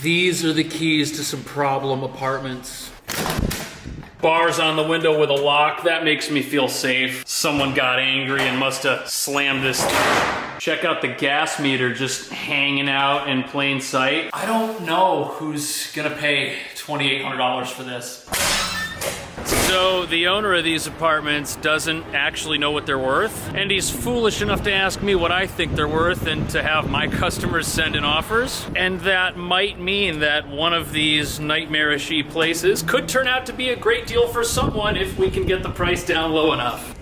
These are the keys to some problem apartments. Bars on the window with a lock, that makes me feel safe. Someone got angry and must have slammed this. Check out the gas meter just hanging out in plain sight. I don't know who's gonna pay $2,800 for this. So the owner of these apartments doesn't actually know what they're worth, and he's foolish enough to ask me what I think they're worth and to have my customers send in offers. And that might mean that one of these nightmarish-y places could turn out to be a great deal for someone if we can get the price down low enough.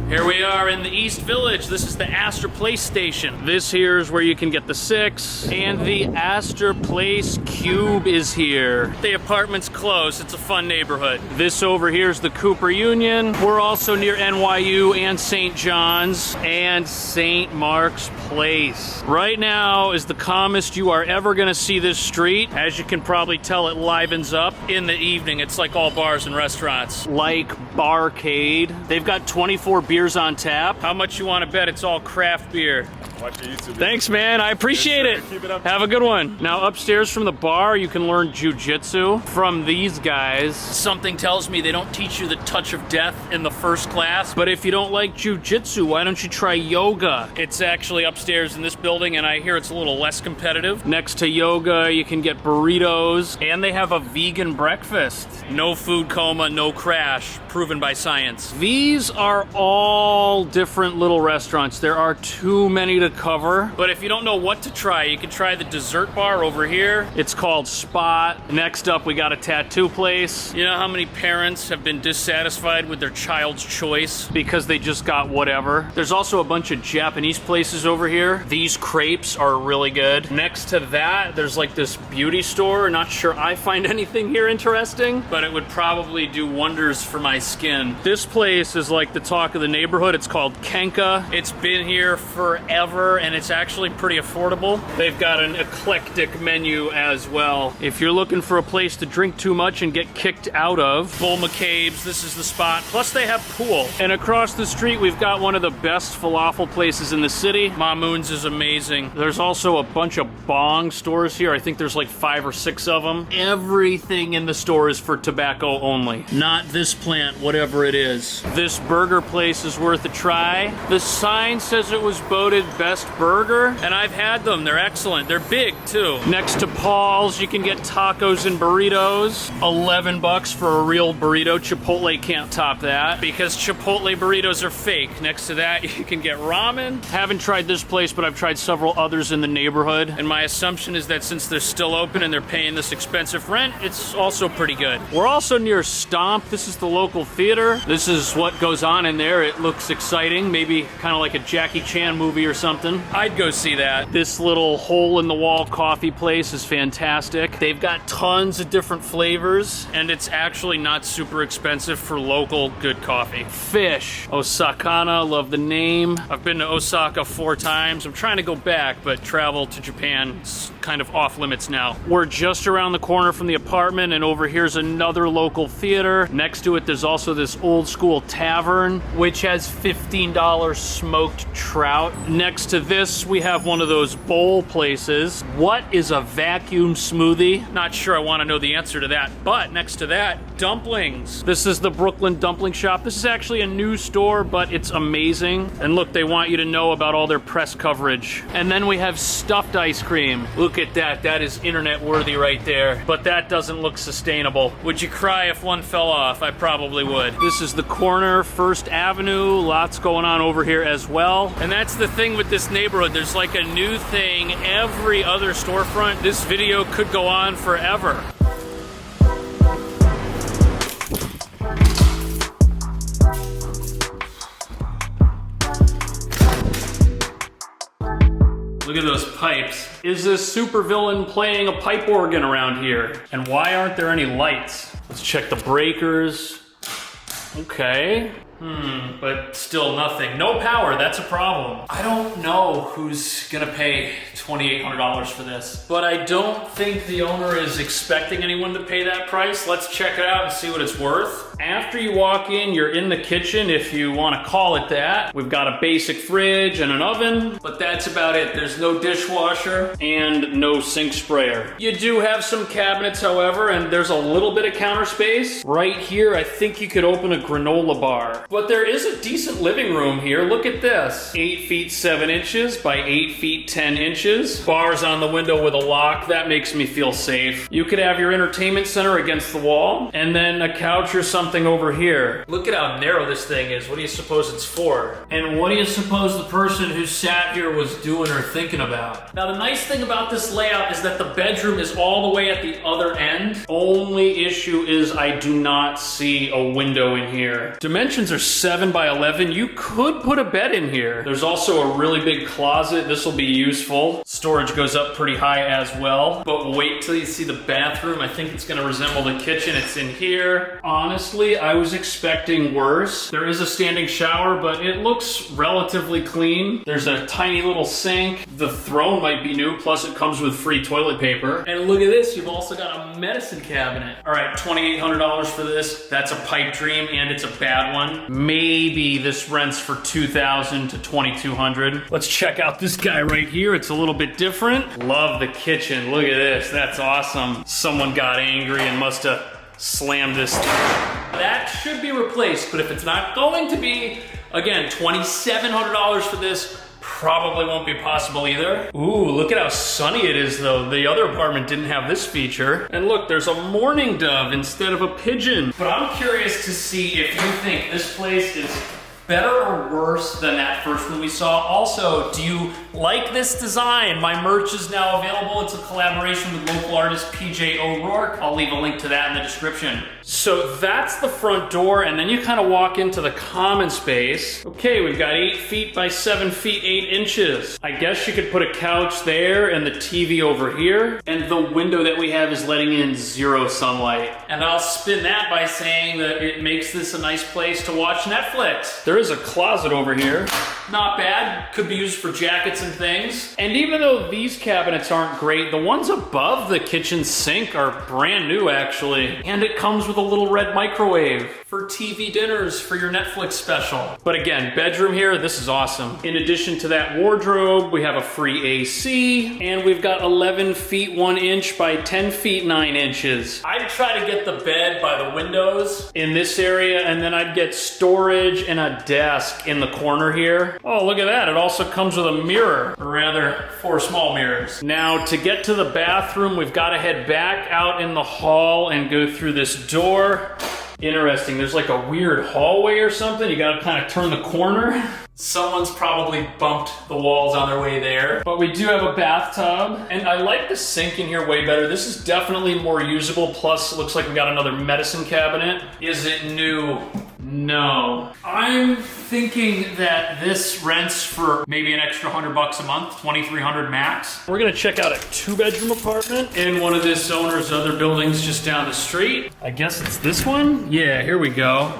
Here we are in the East Village. This is the Astor Place station. This here is where you can get the 6, and the Astor Place Cube is here. The apartment's close. It's a fun neighborhood. This over here is the Cooper Union. We're also near NYU and St. John's and St. Mark's Place. Right now is the calmest you are ever gonna see this street. As you can probably tell, it livens up in the evening. It's like all bars and restaurants. Like Barcade. They've got 24 beers on tap. How much you want to bet it's all craft beer? Watch your YouTube. Thanks, man. I appreciate it. Keep it up. Have a good one. Now, upstairs from the bar, you can learn jujitsu from these guys. Something tells me they don't teach you the touch of death in the first class, but if you don't like jujitsu, why don't you try yoga? It's actually upstairs in this building, and I hear it's a little less competitive. Next to yoga, you can get burritos, and they have a vegan breakfast. No food coma, no crash, proven by science. These are all different little restaurants. There are too many to cover, but if you don't know what to try, you can try the dessert bar over here. It's called Spot. Next up, we got a tattoo place. You know how many parents have been dissatisfied with their child's choice because they just got whatever? There's also a bunch of Japanese places over here. These crepes are really good. Next to that, there's like this beauty store. Not sure I find anything here interesting, but it would probably do wonders for my skin. This place is like the talk of the neighborhood. It's called Kenka. It's been here forever, and it's actually pretty affordable. They've got an eclectic menu as well. If you're looking for a place to drink too much and get kicked out of, Bull McCabe's, this is the spot. Plus they have pool. And across the street, we've got one of the best falafel places in the city. Mamoon's is amazing. There's also a bunch of bong stores here. I think there's like 5 or 6 of them. Everything in the store is for tobacco only. Not this plant, whatever it is. This burger place is worth a try. The sign says it was voted best burger, and I've had them. They're excellent. They're big too. Next to Paul's, you can get tacos and burritos. $11 for a real burrito. Chipotle can't top that because Chipotle burritos are fake. Next to that, you can get ramen. Haven't tried this place, but I've tried several others in the neighborhood, and my assumption is that since they're still open and they're paying this expensive rent, it's also pretty good. We're also near Stomp. This is the local theater. This is what goes on in there. It looks exciting, maybe kind of like a Jackie Chan movie or something. I'd go see that. This little hole-in-the-wall coffee place is fantastic. They've got tons of different flavors, and it's actually not super expensive for local good coffee. Fish. Osakana, love the name. I've been to Osaka 4 times. I'm trying to go back, but travel to Japan is kind of off limits now. We're just around the corner from the apartment, and over here's another local theater. Next to it, there's also this old school tavern, which has $15 smoked trout. Next to this, we have one of those bowl places. What is a vacuum smoothie? Not sure I want to know the answer to that, but next to that, dumplings. This is the Brooklyn Dumpling Shop. This is actually a new store, but it's amazing. And look, they want you to know about all their press coverage. And then we have stuffed ice cream. Look at that. That is internet worthy right there. But that doesn't look sustainable. Would you cry if one fell off? I probably would. This is the corner, First Avenue. Lots going on over here as well. And that's the thing with this neighborhood. There's like a new thing every other storefront. This video could go on forever. Look at those pipes. Is this supervillain playing a pipe organ around here? And why aren't there any lights? Let's check the breakers. Okay. But still nothing. No power, that's a problem. I don't know who's gonna pay $2,800 for this, but I don't think the owner is expecting anyone to pay that price. Let's check it out and see what it's worth. After you walk in, you're in the kitchen, if you wanna call it that. We've got a basic fridge and an oven, but that's about it. There's no dishwasher and no sink sprayer. You do have some cabinets, however, and there's a little bit of counter space. Right here, I think you could open a granola bar. But there is a decent living room here. Look at this. 8 feet 7 inches by 8 feet 10 inches. Bars on the window with a lock. That makes me feel safe. You could have your entertainment center against the wall, and then a couch or something over here. Look at how narrow this thing is. What do you suppose it's for? And what do you suppose the person who sat here was doing or thinking about? Now, the nice thing about this layout is that the bedroom is all the way at the other end. Only issue is I do not see a window in here. Dimensions are 7 by 11. You could put a bed in here. There's also a really big closet. This will be useful. Storage goes up pretty high as well. But wait till you see the bathroom. I think it's gonna resemble the kitchen. It's in here. Honestly, I was expecting worse. There is a standing shower, but it looks relatively clean. There's a tiny little sink. The throne might be new, plus it comes with free toilet paper. And look at this, you've also got a medicine cabinet. All right, $2,800 for this. That's a pipe dream, and it's a bad one. Maybe this rents for $2,000 to $2,200. Let's check out this guy right here. It's a little bit different. Love the kitchen. Look at this. That's awesome. Someone got angry and must have slammed this. That should be replaced, but if it's not going to be, again, $2,700 for this. Probably won't be possible either. Ooh, look at how sunny it is though. The other apartment didn't have this feature. And look, there's a mourning dove instead of a pigeon. But I'm curious to see if you think this place is better or worse than that first one we saw. Also, do you like this design? My merch is now available. It's a collaboration with local artist PJ O'Rourke. I'll leave a link to that in the description. So that's the front door, and then you kind of walk into the common space. Okay, we've got 8 feet by 7 feet 8 inches. I guess you could put a couch there and the TV over here. And the window that we have is letting in 0 sunlight. And I'll spin that by saying that it makes this a nice place to watch Netflix. There is a closet over here. Not bad. Could be used for jackets and things. And even though these cabinets aren't great, the ones above the kitchen sink are brand new actually. And it comes with a little red microwave for TV dinners for your Netflix special. But again, bedroom here, this is awesome. In addition to that wardrobe, we have a free AC, and we've got 11 feet 1 inch by 10 feet 9 inches. I'd try to get the bed by the windows in this area, and then I'd get storage and a desk in the corner here. Oh, look at that. It also comes with a mirror, or rather 4 small mirrors. Now, to get to the bathroom, we've got to head back out in the hall and go through this door. Interesting, there's like a weird hallway or something. You gotta kind of turn the corner. Someone's probably bumped the walls on their way there. But we do have a bathtub, and I like the sink in here way better. This is definitely more usable, plus it looks like we got another medicine cabinet. Is it new? No. I'm thinking that this rents for maybe an extra $100 a month, $2,300 max. We're gonna check out a 2-bedroom apartment in one of this owner's other buildings just down the street. I guess it's this one? Yeah, here we go.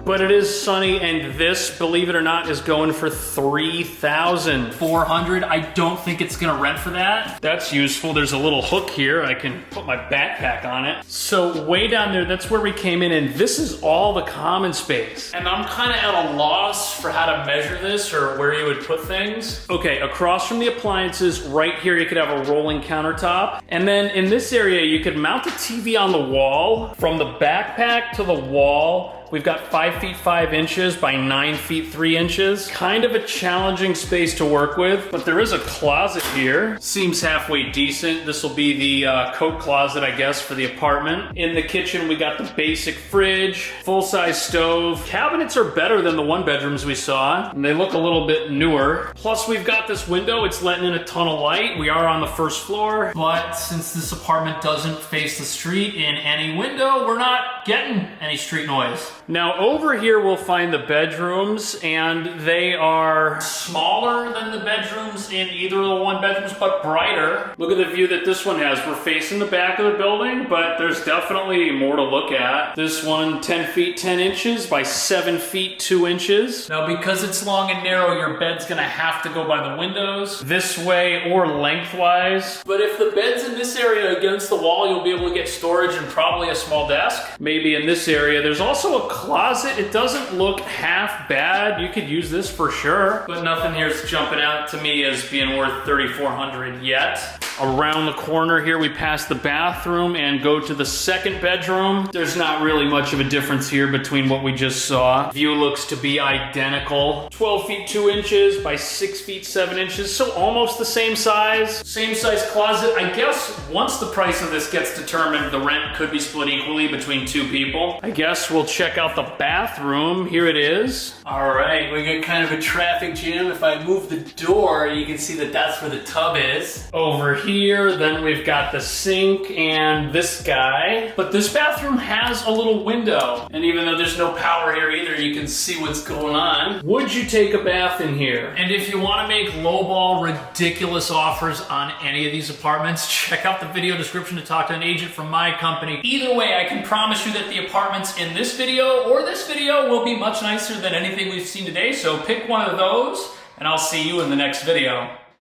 But it is sunny, and this, believe it or not, is going for $3,400. I don't think it's gonna rent for that. That's useful. There's a little hook here. I can put my backpack on it. So way down there, that's where we came in, and this is all the common space. And I'm kind of at a loss for how to measure this or where you would put things. Okay, across from the appliances, right here, you could have a rolling countertop. And then in this area, you could mount a TV on the wall. From the backpack to the wall, we've got 5 feet 5 inches by 9 feet 3 inches. Kind of a challenging space to work with, but there is a closet here. Seems halfway decent. This will be the coat closet, I guess, for the apartment. In the kitchen, we got the basic fridge, full-size stove. Cabinets are better than the 1-bedrooms we saw, and they look a little bit newer. Plus, we've got this window. It's letting in a ton of light. We are on the first floor, but since this apartment doesn't face the street in any window, we're not getting any street noise. Now over here we'll find the bedrooms, and they are smaller than the bedrooms in either of the one bedrooms, but brighter. Look at the view that this one has. We're facing the back of the building, but there's definitely more to look at. This one, 10 feet 10 inches by 7 feet 2 inches. Now because it's long and narrow, your bed's gonna have to go by the windows this way or lengthwise. But if the bed's in this area against the wall, you'll be able to get storage and probably a small desk. Maybe in this area. There's also a closet. It doesn't look half bad. You could use this for sure, but nothing here is jumping out to me as being worth $3,400 yet. Around the corner here, we pass the bathroom and go to the second bedroom. There's not really much of a difference here between what we just saw. View looks to be identical. 12 feet 2 inches by 6 feet 7 inches, so almost the same size. Same size closet. I guess once the price of this gets determined, the rent could be split equally between two people. I guess we'll check out the bathroom. Here it is. All right, we got kind of a traffic jam. If I move the door, you can see that that's where the tub is. Over here, then we've got the sink and this guy. But this bathroom has a little window. And even though there's no power here either, you can see what's going on. Would you take a bath in here? And if you want to make lowball ridiculous offers on any of these apartments, check out the video description to talk to an agent from my company. Either way, I can promise you that the apartments in this video or this video will be much nicer than anything we've seen today. So pick one of those and I'll see you in the next video.